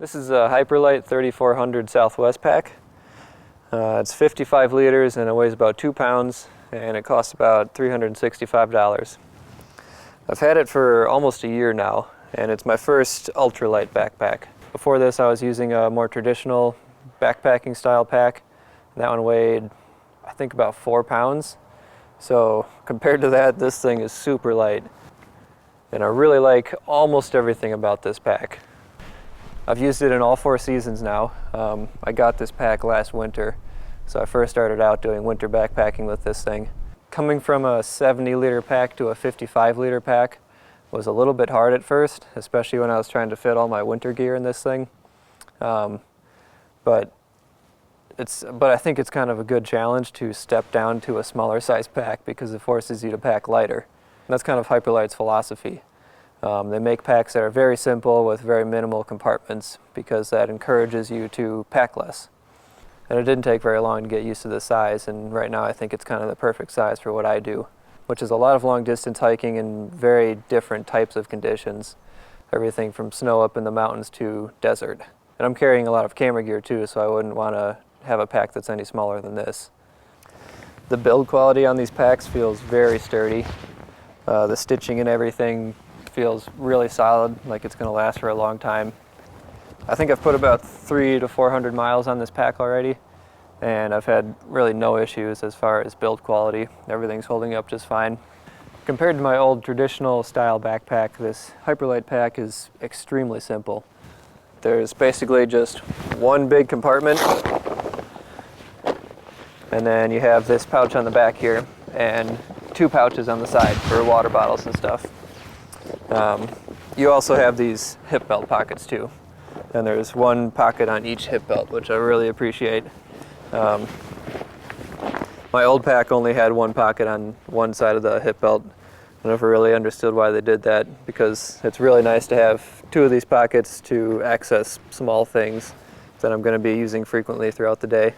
This is a Hyperlite 3400 Southwest pack. It's 55 liters and it weighs about 2 pounds and it costs about $365. I've had it for almost a year now and it's my first ultralight backpack. Before this I was using a more traditional backpacking style pack. That one weighed I think about 4 pounds. So compared to that, this thing is super light. And I really like almost everything about this pack. I've used it in all 4 seasons now. I got this pack last winter, so I first started out doing winter backpacking with this thing. Coming from a 70-liter pack to a 55-liter pack was a little bit hard at first, especially when I was trying to fit all my winter gear in this thing. But I think it's kind of a good challenge to step down to a smaller size pack because it forces you to pack lighter. And that's kind of Hyperlite's philosophy. They make packs that are very simple with very minimal compartments because that encourages you to pack less. And it didn't take very long to get used to the size, and right now I think it's kind of the perfect size for what I do, which is a lot of long distance hiking in very different types of conditions. Everything from snow up in the mountains to desert. And I'm carrying a lot of camera gear too, so I wouldn't want to have a pack that's any smaller than this. The build quality on these packs feels very sturdy. The stitching and everything feels really solid, like it's going to last for a long time. I think I've put about 300 to 400 miles on this pack already, and I've had really no issues as far as build quality. Everything's holding up just fine. Compared to my old traditional style backpack, this Hyperlite pack is extremely simple. There's basically just one big compartment, and then you have this pouch on the back here, and 2 pouches on the side for water bottles and stuff. You also have these hip belt pockets too, and there's 1 pocket on each hip belt, which I really appreciate. My old pack only had 1 pocket on one side of the hip belt. I never really understood why they did that, because it's really nice to have 2 of these pockets to access small things that I'm going to be using frequently throughout the day.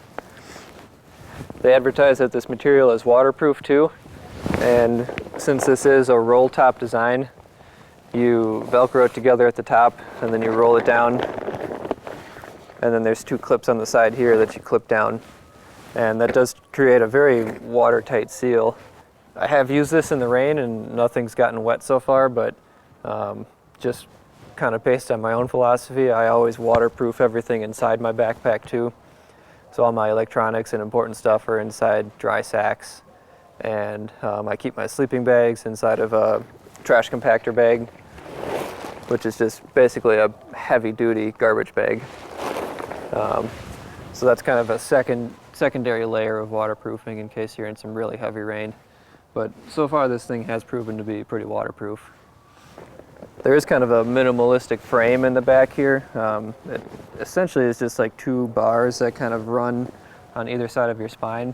They advertise that this material is waterproof too, and since this is a roll top design, you Velcro it together at the top and then you roll it down, and then there's 2 clips on the side here that you clip down, and that does create a very watertight seal. I have used this in the rain and nothing's gotten wet so far, but just kind of based on my own philosophy, I always waterproof everything inside my backpack too. So all my electronics and important stuff are inside dry sacks, and I keep my sleeping bags inside of a trash compactor bag, which is just basically a heavy-duty garbage bag. So that's kind of a secondary layer of waterproofing in case you're in some really heavy rain. But so far this thing has proven to be pretty waterproof. There is kind of a minimalistic frame in the back here. It essentially is just like 2 bars that kind of run on either side of your spine.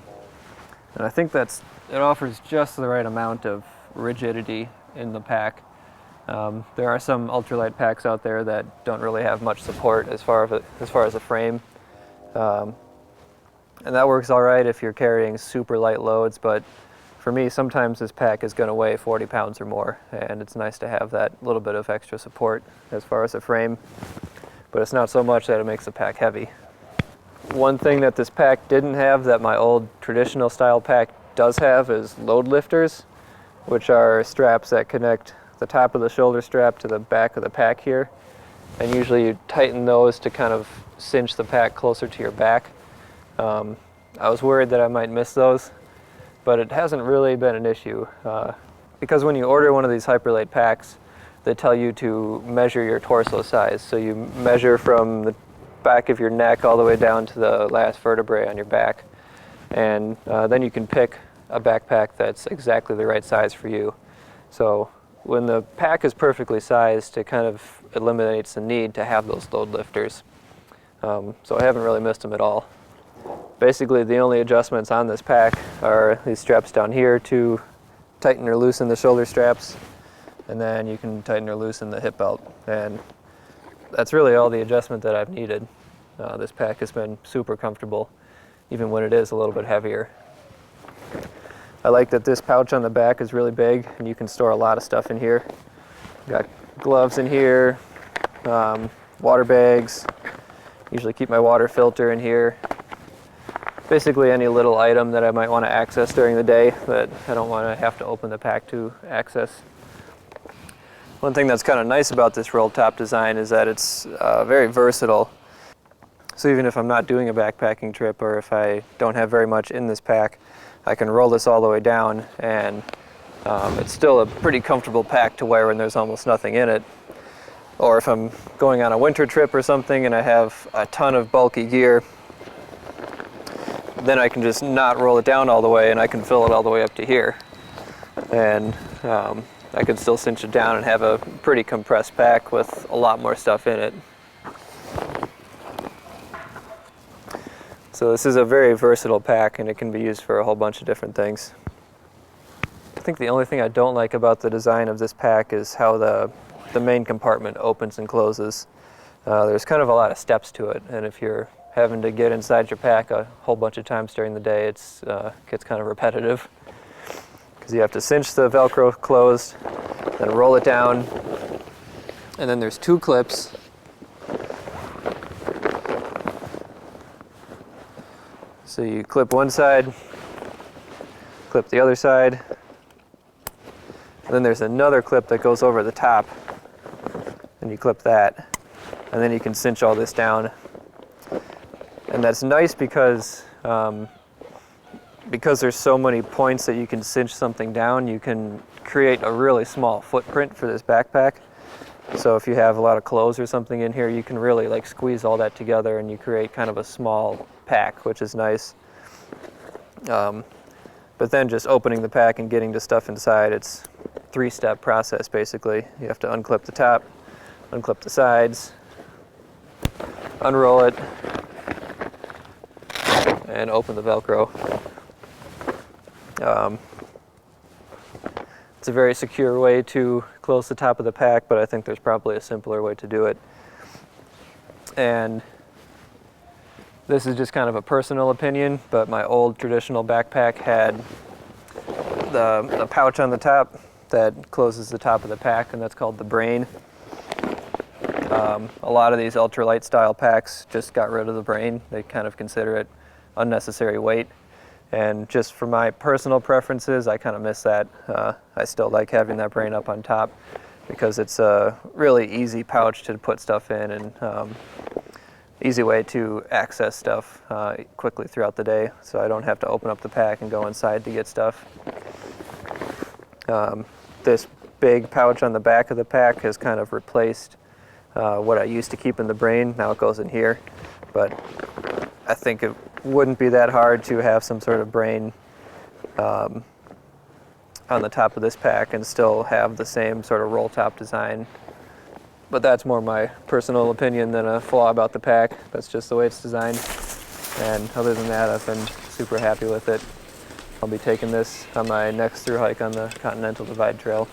And I think it offers just the right amount of rigidity in the pack. There are some ultralight packs out there that don't really have much support as far as a frame. And that works all right if you're carrying super light loads, but for me, sometimes this pack is going to weigh 40 pounds or more, and it's nice to have that little bit of extra support as far as a frame, but it's not so much that it makes the pack heavy. One thing that this pack didn't have that my old traditional style pack does have is load lifters, which are straps that connect the top of the shoulder strap to the back of the pack here, and usually you tighten those to kind of cinch the pack closer to your back. I was worried that I might miss those, but it hasn't really been an issue, because when you order one of these Hyperlite packs, they tell you to measure your torso size. So you measure from the back of your neck all the way down to the last vertebrae on your back, and then you can pick a backpack that's exactly the right size for you. So when the pack is perfectly sized, it kind of eliminates the need to have those load lifters. So I haven't really missed them at all. Basically, the only adjustments on this pack are these straps down here to tighten or loosen the shoulder straps, and then you can tighten or loosen the hip belt. And that's really all the adjustment that I've needed. This pack has been super comfortable, even when it is a little bit heavier. I like that this pouch on the back is really big, and you can store a lot of stuff in here. Got gloves in here, water bags, Usually keep my water filter in here. Basically any little item that I might want to access during the day that I don't want to have to open the pack to access. One thing that's kind of nice about this roll top design is that it's very versatile. So even if I'm not doing a backpacking trip, or if I don't have very much in this pack, I can roll this all the way down, and it's still a pretty comfortable pack to wear when there's almost nothing in it. Or if I'm going on a winter trip or something and I have a ton of bulky gear, then I can just not roll it down all the way, and I can fill it all the way up to here. And I can still cinch it down and have a pretty compressed pack with a lot more stuff in it. So this is a very versatile pack, and it can be used for a whole bunch of different things. I think the only thing I don't like about the design of this pack is how the main compartment opens and closes. There's kind of a lot of steps to it, and if you're having to get inside your pack a whole bunch of times during the day, it gets kind of repetitive. Because you have to cinch the Velcro closed, then roll it down, and then there's two clips. So you clip one side, clip the other side, and then there's another clip that goes over the top, and you clip that, and then you can cinch all this down. And that's nice because there's so many points that you can cinch something down, you can create a really small footprint for this backpack. So if you have a lot of clothes or something in here, you can really like squeeze all that together, and you create kind of a small pack, which is nice. But then just opening the pack and getting the stuff inside, it's a three-step process basically. You have to unclip the top, unclip the sides, unroll it, and open the Velcro. It's a very secure way to close the top of the pack, but I think there's probably a simpler way to do it. And this is just kind of a personal opinion, but my old traditional backpack had the pouch on the top that closes the top of the pack, and that's called the brain. A lot of these ultralight style packs just got rid of the brain. They kind of consider it unnecessary weight. And just for my personal preferences, I kind of miss that. I still like having that brain up on top because it's a really easy pouch to put stuff in, and easy way to access stuff quickly throughout the day, so I don't have to open up the pack and go inside to get stuff. This big pouch on the back of the pack has kind of replaced what I used to keep in the brain. Now it goes in here, but I think it wouldn't be that hard to have some sort of brain on the top of this pack and still have the same sort of roll top design. But that's more my personal opinion than a flaw about the pack. That's just the way it's designed. And other than that, I've been super happy with it. I'll be taking this on my next thru hike on the Continental Divide Trail.